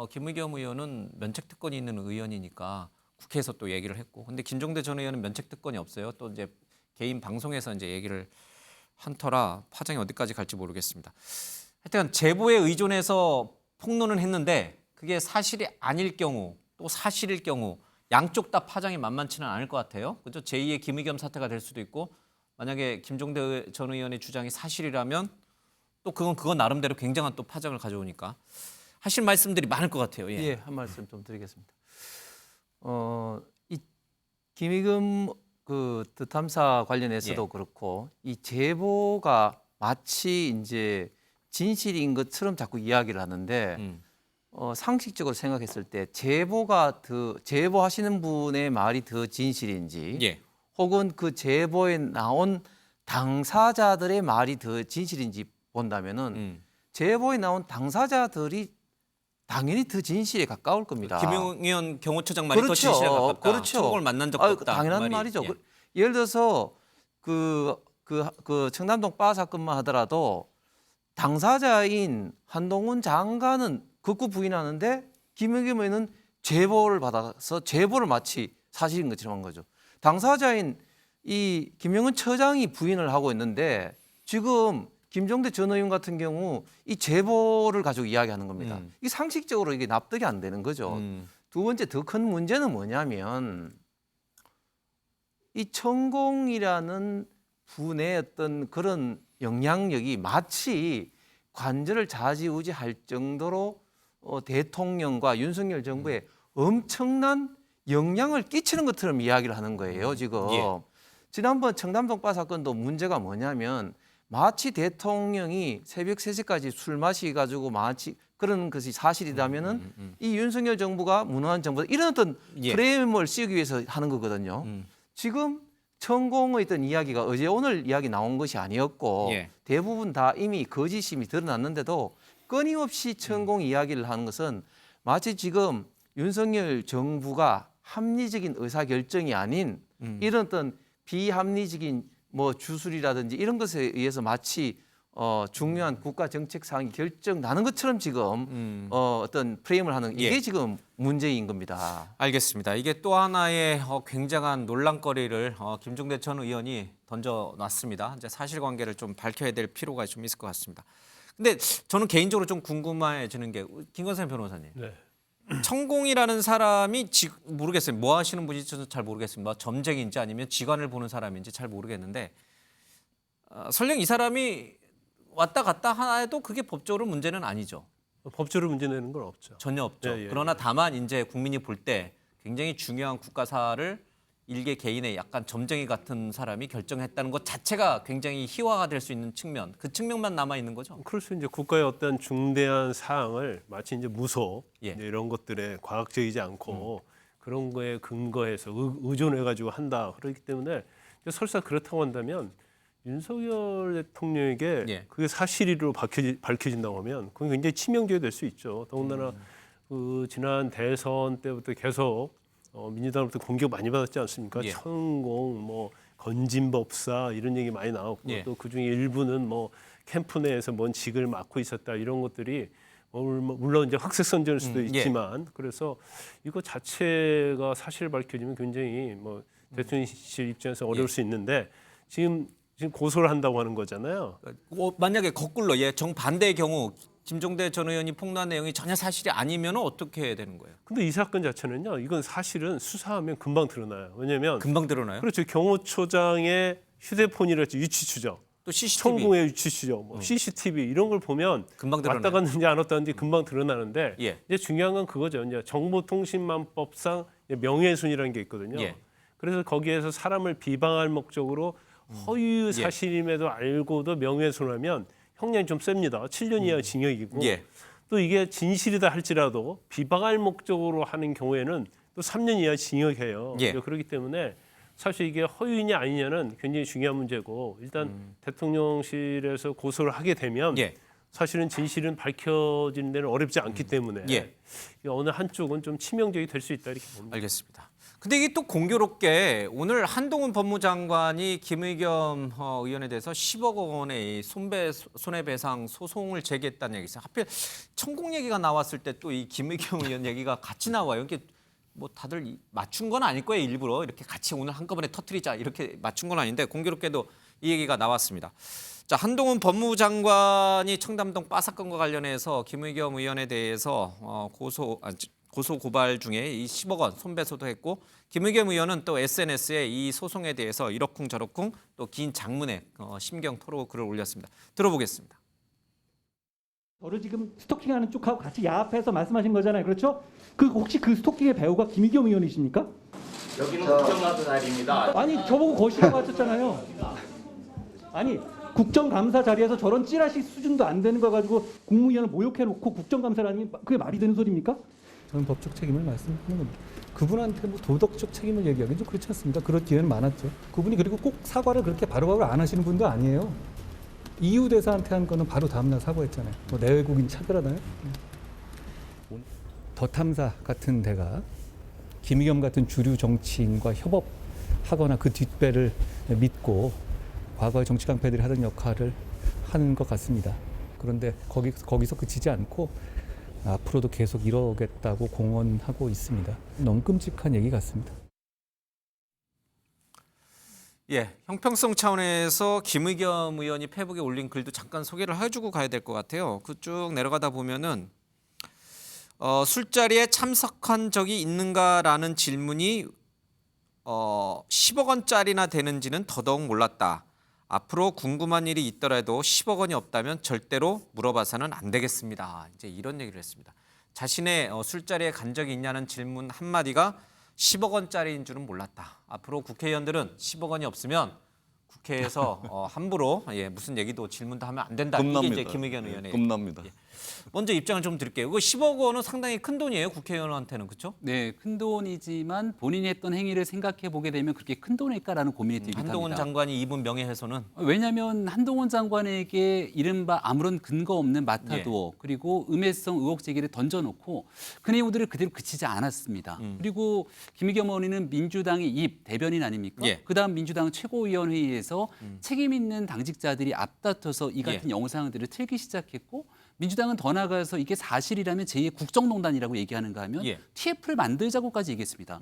김의겸 의원은 면책 특권이 있는 의원이니까 국회에서 또 얘기를 했고, 근데 김종대 전 의원은 면책 특권이 없어요. 또 이제 개인 방송에서 이제 얘기를 한 터라 파장이 어디까지 갈지 모르겠습니다. 하여튼 제보에 의존해서 폭로는 했는데 그게 사실이 아닐 경우 또 사실일 경우 양쪽 다 파장이 만만치는 않을 것 같아요. 그죠? 제2의 김의겸 사태가 될 수도 있고, 만약에 김종대 전 의원의 주장이 사실이라면 또 그건 나름대로 굉장한 또 파장을 가져오니까 하실 말씀들이 많을 것 같아요. 예. 예, 한 말씀 좀 드리겠습니다. 이 김의겸 그 탐사 관련해서도 예. 그렇고 이 제보가 마치 이제 진실인 것처럼 자꾸 이야기를 하는데 상식적으로 생각했을 때 제보하시는 분의 말이 더 진실인지 예. 혹은 그 제보에 나온 당사자들의 말이 더 진실인지 본다면은 제보에 나온 당사자들이 당연히 더 진실에 가까울 겁니다. 김용현 경호처장 말이 더 그렇죠. 진실에 가깝다. 그렇죠. 천공을 만난 적도 없다. 당연한 그 말이. 말이죠. 예. 예를 들어서 그 청남동 바 사건만 하더라도 당사자인 한동훈 장관은 극구 부인하는데 김의겸 의원은 제보를 받아서 제보를 마치 사실인 것처럼 한 거죠. 당사자인 이 김영은 처장이 부인을 하고 있는데 지금 김종대 전 의원 같은 경우 이 제보를 가지고 이야기하는 겁니다. 이 상식적으로 이게 납득이 안 되는 거죠. 두 번째 더 큰 문제는 뭐냐면 이 천공이라는 분의 어떤 그런 영향력이 마치 관절을 좌지우지할 정도로 대통령과 윤석열 정부에 엄청난 영향을 끼치는 것처럼 이야기를 하는 거예요, 지금. 예. 지난번 청담동 바 사건도 문제가 뭐냐면 마치 대통령이 새벽 3시까지 술 마시가지고 마치 그런 것이 사실이라면은 이 윤석열 정부가 무능한 정부다 이런 어떤 예. 프레임을 씌우기 위해서 하는 거거든요. 지금 천공의 어떤 이야기가 어제 오늘 이야기 나온 것이 아니었고 예. 대부분 다 이미 거짓임이 드러났는데도 끊임없이 천공 이야기를 하는 것은 마치 지금 윤석열 정부가 합리적인 의사결정이 아닌 이런 어떤 비합리적인 뭐 주술이라든지 이런 것에 의해서 마치 중요한 국가 정책 사항이 결정 나는 것처럼 지금 어떤 프레임을 하는 이게 예. 지금 문제인 겁니다. 알겠습니다. 이게 또 하나의 굉장한 논란거리를 김종대 전 의원이 던져놨습니다. 이제 사실관계를 좀 밝혀야 될 필요가 좀 있을 것 같습니다. 근데 저는 개인적으로 좀 궁금해지는 게 김건세 변호사님. 네. 천공이라는 사람이 모르겠어요. 뭐 하시는 분인지 저는 잘 모르겠습니다. 뭐 점쟁인지 아니면 직관을 보는 사람인지 잘 모르겠는데 설령 이 사람이 왔다 갔다 해도 그게 법적으로 문제는 아니죠. 법적으로 문제 내는 건 없죠. 전혀 없죠. 예, 예, 그러나 다만 이제 국민이 볼 때 굉장히 중요한 국가사를 일개 개인의 약간 점쟁이 같은 사람이 결정했다는 것 자체가 굉장히 희화가 될 수 있는 측면, 그 측면만 남아 있는 거죠. 그래서 이제 국가의 어떤 중대한 사항을 마치 이제 무소 예. 이제 이런 것들에 과학적이지 않고 그런 거에 근거해서 의존해 가지고 한다. 그렇기 때문에 이제 설사 그렇다고 한다면 윤석열 대통령에게 예. 그게 사실이로 밝혀진다고 하면 그건 굉장히 치명적이 될 수 있죠. 더군다나 그 지난 대선 때부터 계속 민주당으로부터 공격 많이 받았지 않습니까? 예. 천공, 뭐 건진법사 이런 얘기 많이 나왔고 예. 또 그중에 일부는 뭐 캠프 내에서 뭔 직을 맡고 있었다 이런 것들이 물론 이제 흑색선전일 수도 예. 있지만 그래서 이거 자체가 사실 밝혀지면 굉장히 뭐 대통령실 입장에서 어려울 예. 수 있는데 지금 고소를 한다고 하는 거잖아요. 만약에 거꾸로 정반대의 경우 김종대 전 의원이 폭로한 내용이 전혀 사실이 아니면 어떻게 해야 되는 거예요? 근데 이 사건 자체는요, 이건 사실은 수사하면 금방 드러나요. 왜냐하면 금방 드러나요? 그렇죠. 경호처장의 휴대폰이랄지 위치 추적, 또 CCTV 천공의 위치 추적, 뭐 CCTV 이런 걸 보면 금방 드러나요. 왔다 갔는지 안 왔다 갔는지 금방 드러나는데 예. 이제 중요한 건 그거죠. 이제 정보통신망법상 명예훼손이라는 게 있거든요. 예. 그래서 거기에서 사람을 비방할 목적으로 허위 사실임에도 알고도 명예훼손하면 형량이 좀 셉니다. 7년 이하 징역이고 예. 또 이게 진실이다 할지라도 비방할 목적으로 하는 경우에는 또 3년 이하 징역해요. 예. 그렇기 때문에 사실 이게 허위냐 아니냐는 굉장히 중요한 문제고 일단 대통령실에서 고소를 하게 되면 예. 사실은 진실은 밝혀지는 데는 어렵지 않기 때문에 예. 어느 한쪽은 좀 치명적이 될 수 있다 이렇게 봅니다. 알겠습니다. 근데 이게 또 공교롭게 오늘 한동훈 법무장관이 김의겸 의원에 대해서 10억 원의 손해배상 소송을 제기했다는 얘기 있어요. 하필 천공 얘기가 나왔을 때 또 이 김의겸 의원 얘기가 같이 나와요. 이게 뭐 다들 맞춘 건 아닐 거예요. 일부러 이렇게 같이 오늘 한꺼번에 터뜨리자 이렇게 맞춘 건 아닌데 공교롭게도 이 얘기가 나왔습니다. 자, 한동훈 법무장관이 청담동 바 사건과 관련해서 김의겸 의원에 대해서 고소 고발 중에 이 10억 원 손배소도 했고 김의겸 의원은 또 SNS에 이 소송에 대해서 이러쿵 저러쿵 또 긴 장문의 심경 토로 글을 올렸습니다. 들어보겠습니다. 저를 지금 스토킹하는 쪽하고 같이 야합해서 말씀하신 거잖아요. 그렇죠? 혹시 그 스토킹의 배우가 김의겸 의원이십니까? 여기는 국정감사 자리입니다. 아니 저보고 거시라고 하셨잖아요. 아니 국정감사 자리에서 저런 찌라시 수준도 안 되는 거 가지고 국무위원을 모욕해놓고 국정감사라는 게 그게 말이 되는 소리입니까? 저는 법적 책임을 말씀드리는 겁니다. 그분한테 뭐 도덕적 책임을 얘기하기는 좀 그렇지 않습니까? 그럴 기회는 많았죠. 그분이 그리고 꼭 사과를 그렇게 바로바로 안 하시는 분도 아니에요. EU 대사한테 한 거는 바로 다음날 사과했잖아요. 뭐 내외국인 차별하나요? 더 탐사 같은 데가 김의겸 같은 주류 정치인과 협업하거나 그 뒷배를 믿고 과거의 정치 깡패들이 하던 역할을 하는 것 같습니다. 그런데 거기서 그치지 않고 앞으로도 계속 이러겠다고 공언하고 있습니다. 너무 끔찍한 얘기 같습니다. 예, 형평성 차원에서 김의겸 의원이 페북에 올린 글도 잠깐 소개를 해주고 가야 될 것 같아요. 그 쭉 내려가다 보면은 술자리에 참석한 적이 있는가라는 질문이 10억 원짜리나 되는지는 더더욱 몰랐다. 앞으로 궁금한 일이 있더라도 10억 원이 없다면 절대로 물어봐서는 안 되겠습니다. 이제 이런 얘기를 했습니다. 자신의 술자리에 간 적이 있냐는 질문 한마디가 10억 원짜리인 줄은 몰랐다. 앞으로 국회의원들은 10억 원이 없으면 국회에서 함부로 무슨 얘기도 질문도 하면 안 된다. 겁납니다. 이게 이제 김의겸 의원의 겁납니다. 먼저 입장을 좀 드릴게요. 그 10억 원은 상당히 큰 돈이에요. 국회의원한테는. 그렇죠? 네, 큰 돈이지만 본인이 했던 행위를 생각해 보게 되면 그렇게 큰 돈일까라는 고민이 들기도 한동훈 합니다. 장관이 입은 명예훼손은 왜냐하면 한동훈 장관에게 이른바 아무런 근거 없는 마타도어 그리고 음해성 의혹 제기를 던져놓고 그 내용들을 그대로 그치지 않았습니다. 그리고 김의겸 의원은 민주당의 입 대변인 아닙니까? 예. 그다음 민주당 최고위원회의에서 책임 있는 당직자들이 앞다퉈서 이 같은 영상들을 틀기 시작했고 민주당은 더 나아가서 이게 사실이라면 제2의 국정농단이라고 얘기하는가 하면 TF를 만들자고까지 얘기했습니다.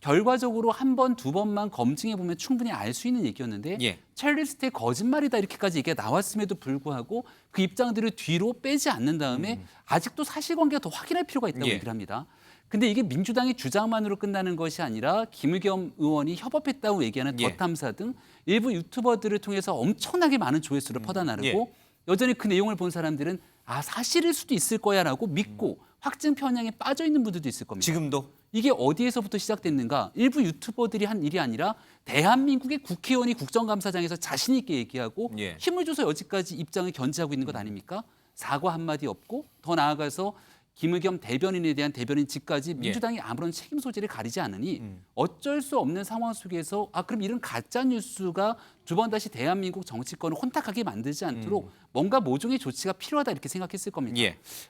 결과적으로 한 번, 두 번만 검증해 보면 충분히 알 수 있는 얘기였는데 첼리스트의 거짓말이다 이렇게까지 얘기가 나왔음에도 불구하고 그 입장들을 뒤로 빼지 않는 다음에 아직도 사실관계가 더 확인할 필요가 있다고 얘기를 합니다. 근데 이게 민주당의 주장만으로 끝나는 것이 아니라 김의겸 의원이 협업했다고 얘기하는 더 탐사 등 일부 유튜버들을 통해서 엄청나게 많은 조회수를 퍼다 나르고 여전히 그 내용을 본 사람들은 사실일 수도 있을 거야라고 믿고 확증 편향에 빠져 있는 분들도 있을 겁니다. 지금도 이게 어디에서부터 시작됐는가? 일부 유튜버들이 한 일이 아니라 대한민국의 국회의원이 국정감사장에서 자신 있게 얘기하고 힘을 줘서 여지까지 입장을 견지하고 있는 것 아닙니까? 사과 한마디 없고 더 나아가서 김의겸 대변인에 대한 대변인직까지 민주당이 아무런 책임 소재를 가리지 않으니 어쩔 수 없는 상황 속에서 그럼 이런 가짜 뉴스가 두 번 다시 대한민국 정치권을 혼탁하게 만들지 않도록 뭔가 모종의 조치가 필요하다 이렇게 생각했을 겁니다.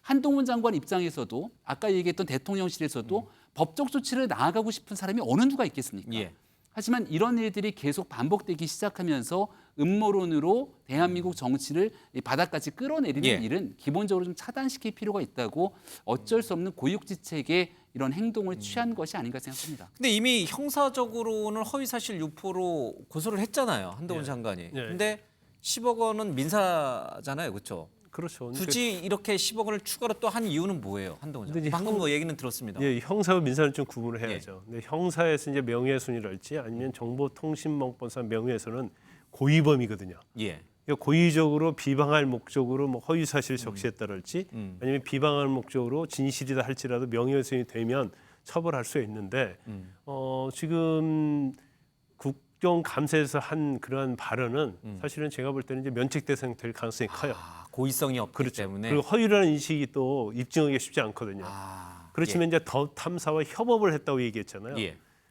한동훈 장관 입장에서도 아까 얘기했던 대통령실에서도 법적 조치를 나아가고 싶은 사람이 어느 누가 있겠습니까? 하지만 이런 일들이 계속 반복되기 시작하면서 음모론으로 대한민국 정치를 이 바닥까지 끌어내리는 일은 기본적으로 좀 차단시킬 필요가 있다고 어쩔 수 없는 고육지책의 이런 행동을 취한 것이 아닌가 생각합니다. 근데 이미 형사적으로는 허위사실 유포로 고소를 했잖아요. 한동훈 장관이. 근데 10억 원은 민사잖아요. 그렇죠? 그렇죠. 굳이 이렇게 10억 원을 추가로 또 한 이유는 뭐예요? 한동훈 장관. 방금 뭐 얘기는 들었습니다. 형사와 민사는 좀 구분을 해야죠. 근데 형사에서 이제 명예훼손이랄지 아니면 정보통신망법상 명예훼손은 고의범이거든요. 그러니까 고의적으로 비방할 목적으로 뭐 허위사실 적시했다랄지 아니면 비방할 목적으로 진실이다 할지라도 명예훼손이 되면 처벌할 수 있는데 지금 국정감사에서 한 그러한 발언은 사실은 제가 볼 때는 이제 면책 대상 될 가능성이 커요. 고의성이 없기 때문에. 그리고 허위라는 인식이 또 입증하기가 쉽지 않거든요. 그렇지만 이제 더 탐사와 협업을 했다고 얘기했잖아요.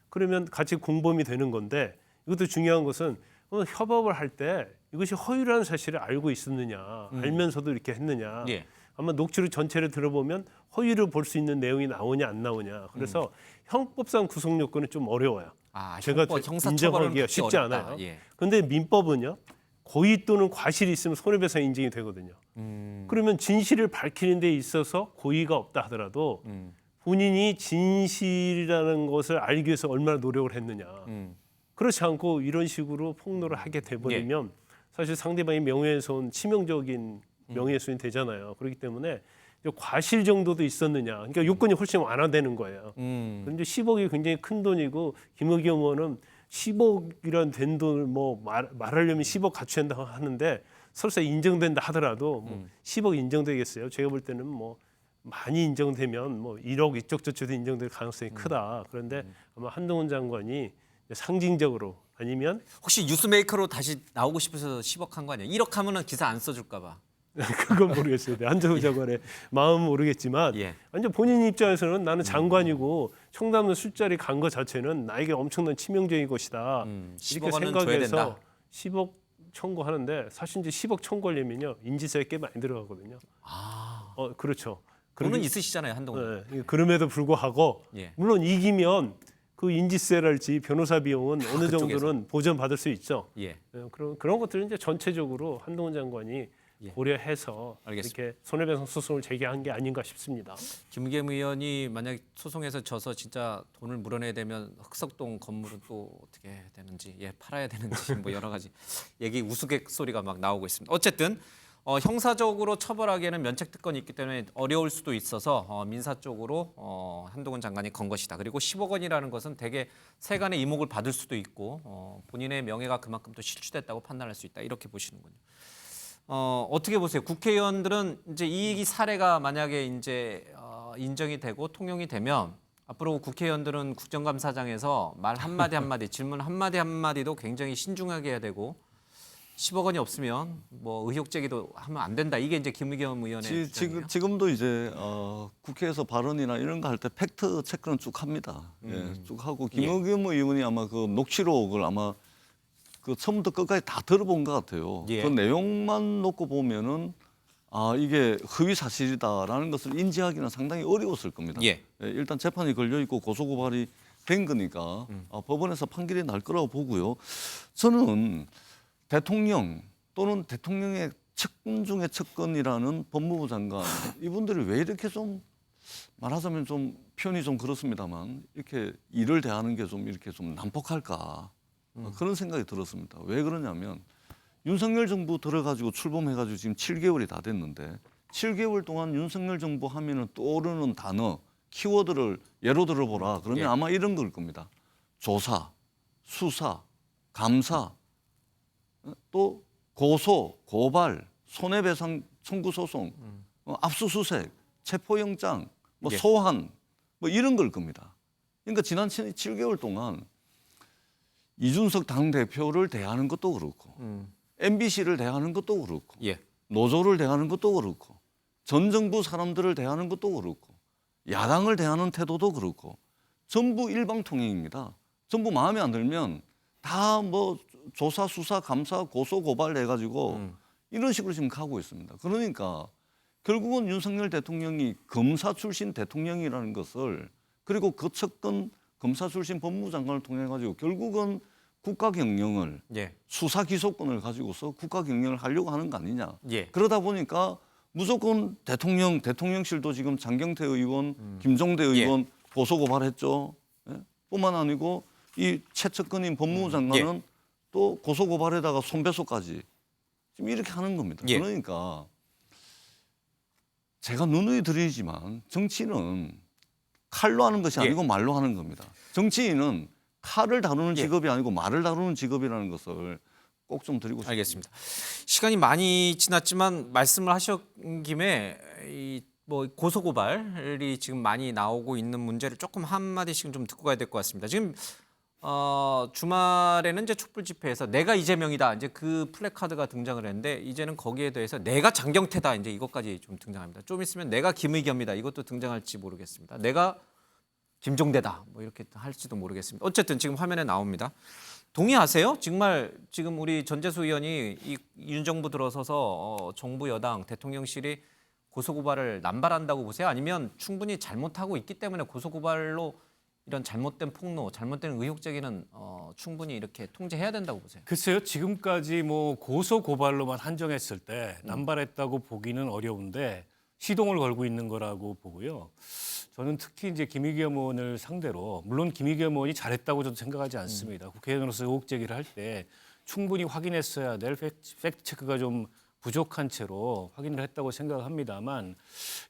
그러면 같이 공범이 되는 건데 이것도 중요한 것은 협업을 할 때 이것이 허위라는 사실을 알고 있었느냐, 알면서도 이렇게 했느냐. 예. 아마 녹취록 전체를 들어보면 허위를 볼 수 있는 내용이 나오냐 안 나오냐. 그래서 형법상 구속 요건은 좀 어려워요. 아, 제가 형사 인정하기가 처벌은 쉽지 어렵다. 않아요. 예. 그런데 민법은요, 고의 또는 과실이 있으면 손해배상 인정이 되거든요. 그러면 진실을 밝히는 데 있어서 고의가 없다 하더라도 본인이 진실이라는 것을 알기 위해서 얼마나 노력을 했느냐. 그렇지 않고 이런 식으로 폭로를 하게 돼버리면 사실 상대방의 명예훼손, 치명적인 명예훼손이 되잖아요. 그렇기 때문에 과실 정도도 있었느냐. 그러니까 요건이 훨씬 완화되는 거예요. 그런데 10억이 굉장히 큰 돈이고 김의겸 의원은 10억이란 된 돈을 뭐 말하려면 10억 갖춰야 한다고 하는데 설사 인정된다 하더라도 뭐 10억 인정되겠어요. 제가 볼 때는 뭐 많이 인정되면 뭐 1억 이쪽 저쪽도 인정될 가능성이 크다. 그런데 아마 한동훈 장관이 상징적으로 아니면 혹시 뉴스메이커로 다시 나오고 싶어서 10억 한 거 아니야? 1억 하면은 기사 안 써줄까 봐. 그건 모르겠어요. 한동훈 장관의 마음은 모르겠지만 예. 완전 본인 입장에서는 나는 장관이고 청담도 술자리 간 것 자체는 나에게 엄청난 치명적인 것이다. 10억 이렇게 원은 줘야 생각해서 된다. 10억 청구하는데 사실 이제 10억 청구하려면요 인지세가 꽤 많이 들어가거든요. 그렇죠. 돈은 있으시잖아요, 한동훈. 네, 그럼에도 불구하고 예. 물론 이기면 그 인지세랄지 변호사 비용은 어느 그쪽에서. 정도는 보전받을 수 있죠. 예. 그런 것들은 이제 전체적으로 한동훈 장관이 예. 고려해서 알겠습니다. 이렇게 손해배상 소송을 제기한 게 아닌가 싶습니다. 김의겸 의원이 만약 소송에서 져서 진짜 돈을 물어내야 되면 흑석동 건물은 또 어떻게 되는지, 팔아야 되는지 뭐 여러 가지 얘기 우스갯소리가 막 나오고 있습니다. 어쨌든 형사적으로 처벌하기에는 면책 특권이 있기 때문에 어려울 수도 있어서 민사 쪽으로 한동훈 장관이 건 것이다. 그리고 10억 원이라는 것은 대개 세간의 이목을 받을 수도 있고 본인의 명예가 그만큼 또 실추됐다고 판단할 수 있다. 이렇게 보시는군요. 어떻게 보세요? 국회의원들은 이제 이 사례가 만약에 이제 인정이 되고 통용이 되면 앞으로 국회의원들은 국정감사장에서 말 한마디 한마디, 질문 한마디 한마디도 굉장히 신중하게 해야 되고 10억 원이 없으면 뭐 의혹 제기도 하면 안 된다. 이게 이제 김의겸 의원의 주장이에요. 지금도 이제 국회에서 발언이나 이런 거 할 때 팩트 체크는 쭉 합니다. 쭉 하고 김의겸 의원이 아마 그 녹취록을 아마 그 처음부터 끝까지 다 들어본 것 같아요. 예. 그 내용만 놓고 보면은 이게 허위 사실이다라는 것을 인지하기는 상당히 어려웠을 겁니다. 예. 일단 재판이 걸려 있고 고소 고발이 된 거니까 법원에서 판결이 날 거라고 보고요. 저는 대통령 또는 대통령의 측근 중에 측근이라는 법무부 장관 이분들이 왜 이렇게 좀 말하자면 좀 표현이 좀 그렇습니다만 이렇게 일을 대하는 게 좀 이렇게 좀 난폭할까 그런 생각이 들었습니다. 왜 그러냐면 윤석열 정부 들어가지고 출범해가지고 지금 7개월이 다 됐는데 7개월 동안 윤석열 정부 하면은 떠오르는 단어 키워드를 예로 들어보라 그러면 예. 아마 이런 걸 겁니다. 조사, 수사, 감사 또 고소, 고발, 손해배상 청구 소송, 압수수색, 체포영장, 뭐 예. 소환 뭐 이런 걸 겁니다. 그러니까 지난 7개월 동안 이준석 당대표를 대하는 것도 그렇고 MBC를 대하는 것도 그렇고 예. 노조를 대하는 것도 그렇고 전 정부 사람들을 대하는 것도 그렇고 야당을 대하는 태도도 그렇고 전부 일방통행입니다. 전부 마음에 안 들면 다 뭐 조사, 수사, 감사, 고소, 고발 해가지고 이런 식으로 지금 가고 있습니다. 그러니까 결국은 윤석열 대통령이 검사 출신 대통령이라는 것을 그리고 그 측근 검사 출신 법무장관을 통해 가지고 결국은 국가 경영을 예. 수사 기소권을 가지고서 국가 경영을 하려고 하는 거 아니냐. 예. 그러다 보니까 무조건 대통령실도 지금 장경태 의원, 김종대 의원 고소 고발했죠. 예? 뿐만 아니고 이 최측근인 법무부 장관은 또 고소 고발에다가 손배소까지 지금 이렇게 하는 겁니다. 예. 그러니까 제가 누누이 드리지만 정치는 칼로 하는 것이 아니고 말로 하는 겁니다. 정치인은 칼을 다루는 직업이 아니고 말을 다루는 직업이라는 것을 꼭 좀 드리고 싶습니다. 알겠습니다. 시간이 많이 지났지만 말씀을 하신 김에 이 뭐 고소 고발이 지금 많이 나오고 있는 문제를 조금 한 마디씩 좀 듣고 가야 될 것 같습니다. 지금 주말에는 이제 촛불 집회에서 내가 이재명이다 이제 그 플래카드가 등장을 했는데 이제는 거기에 대해서 내가 장경태다 이제 이것까지 좀 등장합니다. 좀 있으면 내가 김의겸이다 이것도 등장할지 모르겠습니다. 내가 김종대다 뭐 이렇게 할지도 모르겠습니다. 어쨌든 지금 화면에 나옵니다. 동의하세요? 정말 지금 우리 전재수 의원이 윤 정부 들어서서 정부 여당 대통령실이 고소고발을 남발한다고 보세요? 아니면 충분히 잘못하고 있기 때문에 고소고발로 이런 잘못된 폭로, 잘못된 의혹 제기는 충분히 이렇게 통제해야 된다고 보세요? 글쎄요. 지금까지 뭐 고소 고발로만 한정했을 때 남발했다고 보기는 어려운데 시동을 걸고 있는 거라고 보고요. 저는 특히 이제 김의겸 의원을 상대로 물론 김의겸 의원이 잘했다고 저도 생각하지 않습니다. 국회의원으로서 의혹 제기를 할 때 충분히 확인했어야 될 팩트 체크가 좀 부족한 채로 확인을 했다고 생각합니다만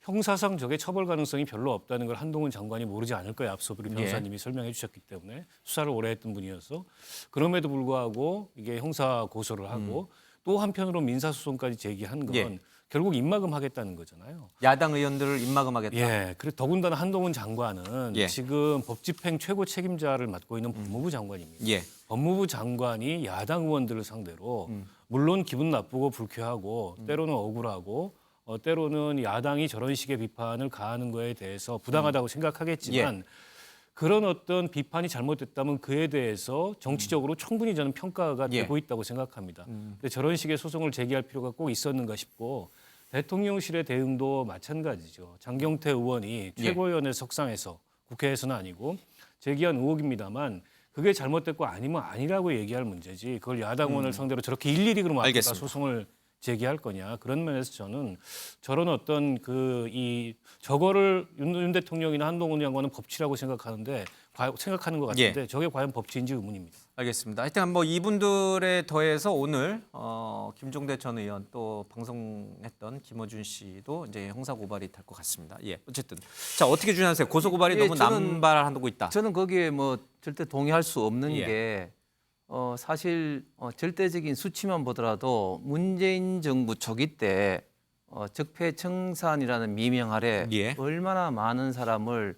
형사상 저게 처벌 가능성이 별로 없다는 걸 한동훈 장관이 모르지 않을 거예요. 앞서 우리 변호사님이 설명해 주셨기 때문에 수사를 오래 했던 분이어서 그럼에도 불구하고 이게 형사 고소를 하고 또 한편으로 민사소송까지 제기한 건 결국 입막음하겠다는 거잖아요. 야당 의원들을 입막음하겠다. 예, 그리고 더군다나 한동훈 장관은 예. 지금 법집행 최고 책임자를 맡고 있는 법무부 장관입니다. 예. 법무부 장관이 야당 의원들을 상대로 물론 기분 나쁘고 불쾌하고 때로는 억울하고 때로는 야당이 저런 식의 비판을 가하는 거에 대해서 부당하다고 생각하겠지만 그런 어떤 비판이 잘못됐다면 그에 대해서 정치적으로 충분히 저는 평가가 되고 있다고 생각합니다. 근데 저런 식의 소송을 제기할 필요가 꼭 있었는가 싶고 대통령실의 대응도 마찬가지죠. 장경태 의원이 최고위원회 석상에서 국회에서는 아니고 제기한 의혹입니다만 그게 잘못됐고 아니면 아니라고 얘기할 문제지 그걸 야당 의원을 상대로 저렇게 일일이 그럼 앞에다 알겠습니다. 소송을 제기할 거냐 그런 면에서 저는 저런 어떤 저거를 윤 대통령이나 한동훈 장관은 법치라고 생각하는 것 같은데 저게 과연 법치인지 의문입니다. 알겠습니다. 하여튼 뭐 이분들에 더해서 오늘 김종대 전 의원 또 방송했던 김어준 씨도 이제 형사 고발이 될 것 같습니다. 예, 어쨌든 자 어떻게 주장하세요? 고소 고발이 너무 남발하고 있다. 저는 거기에 뭐 절대 동의할 수 없는 예. 게 사실 절대적인 수치만 보더라도 문재인 정부 초기 때 적폐청산이라는 미명 아래 예. 얼마나 많은 사람을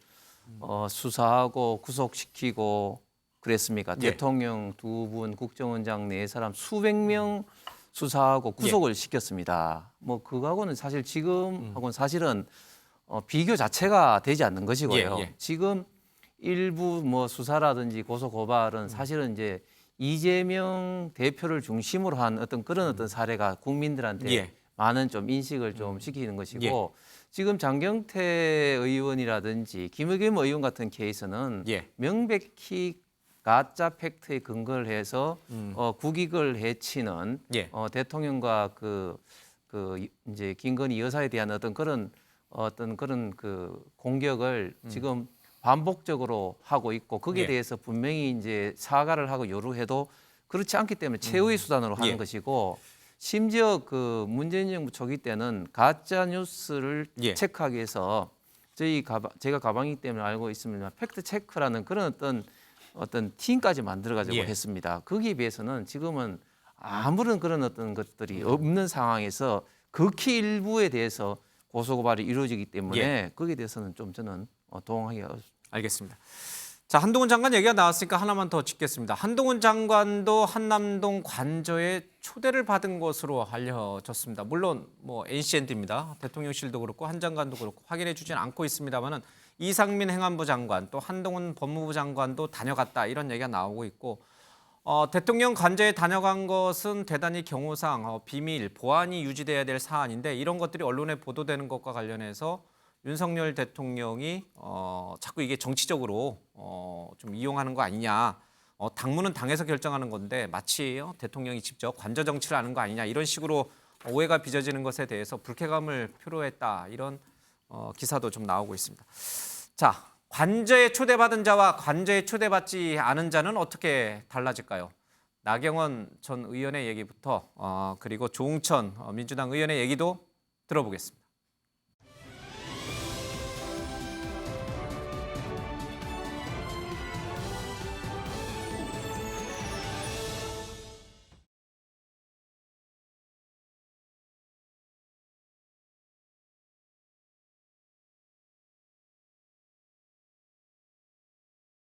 수사하고 구속시키고 그랬습니까? 예. 대통령 2분, 국정원장 4사람 수백 명 수사하고 구속을 시켰습니다. 뭐 그거하고는 사실 지금하고는 사실은 비교 자체가 되지 않는 것이고요. 예. 지금 일부 뭐 수사라든지 고소 고발은 사실은 이제 이재명 대표를 중심으로 한 그런 어떤 사례가 국민들한테 예. 많은 좀 인식을 좀 시키는 것이고 지금 장경태 의원이라든지 김의겸 의원 같은 케이스는 명백히 가짜 팩트에 근거를 해서 국익을 해치는 대통령과 이제 김건희 여사에 대한 어떤 그런 공격을 지금 반복적으로 하고 있고 거기에 대해서 분명히 이제 사과를 하고 요루해도 그렇지 않기 때문에 최후의 수단으로 하는 것이고 심지어 그 문재인 정부 초기 때는 가짜 뉴스를 체크하기 위해서 제가 가방이기 때문에 알고 있습니다. 팩트 체크라는 그런 어떤 팀까지 만들어 가지고 했습니다. 거기에 비해서는 지금은 아무런 그런 어떤 것들이 없는 상황에서 극히 일부에 대해서 고소고발이 이루어지기 때문에 거기에 대해서는 좀 저는 동의하기가 어렵습니다. 알겠습니다. 자, 한동훈 장관 얘기가 나왔으니까 하나만 더 짚겠습니다. 한동훈 장관도 한남동 관저에 초대를 받은 것으로 알려졌습니다. 물론 뭐 NCND입니다. 대통령실도 그렇고 한 장관도 그렇고 확인해 주지는 않고 있습니다만은 이상민 행안부 장관 또 한동훈 법무부 장관도 다녀갔다 이런 얘기가 나오고 있고 대통령 관저에 다녀간 것은 대단히 경호상 비밀 보안이 유지돼야 될 사안인데 이런 것들이 언론에 보도되는 것과 관련해서 윤석열 대통령이 자꾸 이게 정치적으로 좀 이용하는 거 아니냐. 당무는 당에서 결정하는 건데 마치 대통령이 직접 관저 정치를 하는 거 아니냐 이런 식으로 오해가 빚어지는 것에 대해서 불쾌감을 표로했다 이런 기사도 좀 나오고 있습니다. 자, 관저에 초대받은 자와 관저에 초대받지 않은 자는 어떻게 달라질까요? 나경원 전 의원의 얘기부터 그리고 조응천 민주당 의원의 얘기도 들어보겠습니다.